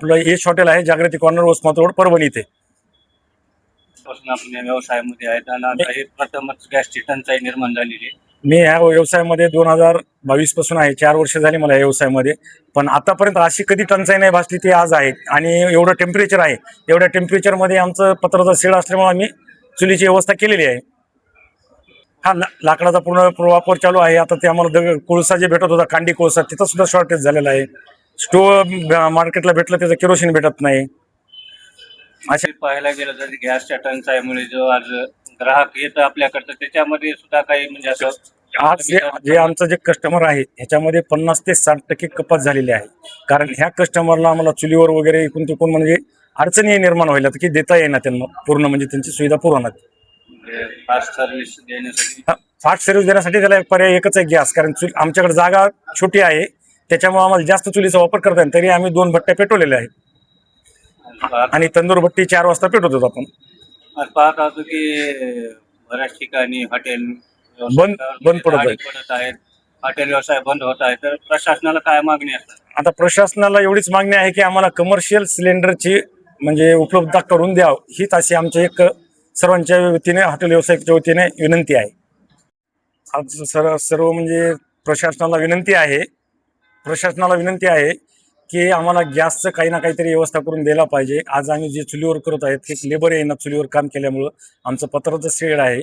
आपलं यश हॉटेल आहे, जागृती corner, Vasmat road, Parbhani इथे. आपण या व्यवसायामध्ये आहेत आणि आता हे प्रथमच गॅसची टंचाई निर्माण झालेली आहे. मी ह्या व्यवसायामध्ये 2022 पासून आहे. 4 वर्ष झाली मला या व्यवसायामध्ये. पण आतापर्यंत अशी कधी टंचाई नाही भासली ती आज आहे. आणि एवढं टेम्परेचर आहे, एवढ्या टेम्परेचरमध्ये आमचं पत्राचा शेड असल्यामुळे आम्ही चुलीची व्यवस्था केलेली आहे. हा लाकडाचा पूर्ण वापर चालू आहे. आता ते आम्हाला कोळसा जे भेटत होता, कांडी कोळसा, तिथं सुद्धा शॉर्टेज झालेला आहे. स्टोव्ह मार्केटला भेटलं त्याचं केरोसिन भेटत नाही. असे पाहायला गेलं तर गॅसच्या टंचाईमुळे जो आज ग्राहक येतं आपल्याकडं त्याच्यामध्ये सुद्धा काही म्हणजे असं आज जे आमचं जे कस्टमर आहे ह्याच्यामध्ये 50 ते 60% कपात झालेली आहे. कारण ह्या कस्टमरला आम्हाला चुलीवर वगैरे इकडून तिकडून म्हणजे अडचणी निर्माण व्हायला की देता येईना त्यांना पूर्ण, म्हणजे त्यांची सुविधा पुरवणार. फास्ट सर्व्हिस देण्यासाठी फास्ट सर्व्हिस देण्यासाठी त्याला एक पर्याय एकच आहे, गॅस. कारण आमच्याकडे जागा छोटी आहे, त्याच्यामुळे आम्हाला जास्त चुलीचा वापर करता येईल. तरी आम्ही 2 भट्ट्या पेटवलेल्या आहेत आणि तंदूर भट्टी 4 वाजता पेटवतो आपण. आज पाहत होतो की बऱ्याच ठिकाणी हॉटेल बंद पडत आहेत, हॉटेल व्यवसाय बंद होत आहे. तर प्रशासनाला काय मागणी असतात? आता प्रशासनाला एवढीच मागणी आहे की आम्हाला कमर्शियल सिलेंडरची म्हणजे उपलब्धता करून द्यावं, हीच अशी आमची एक सर्वांच्या वतीने, हॉटेल व्यावसायिकच्या वतीने विनंती आहे. आज सर्व म्हणजे प्रशासनाला विनंती आहे की आम्हाला गॅसचं काही ना काहीतरी व्यवस्था करून द्यायला पाहिजे. आज आम्ही जे चुलीवर करत आहेत, एक लेबर येईना चुलीवर काम केल्यामुळं. आमचं पत्राचं शेड आहे,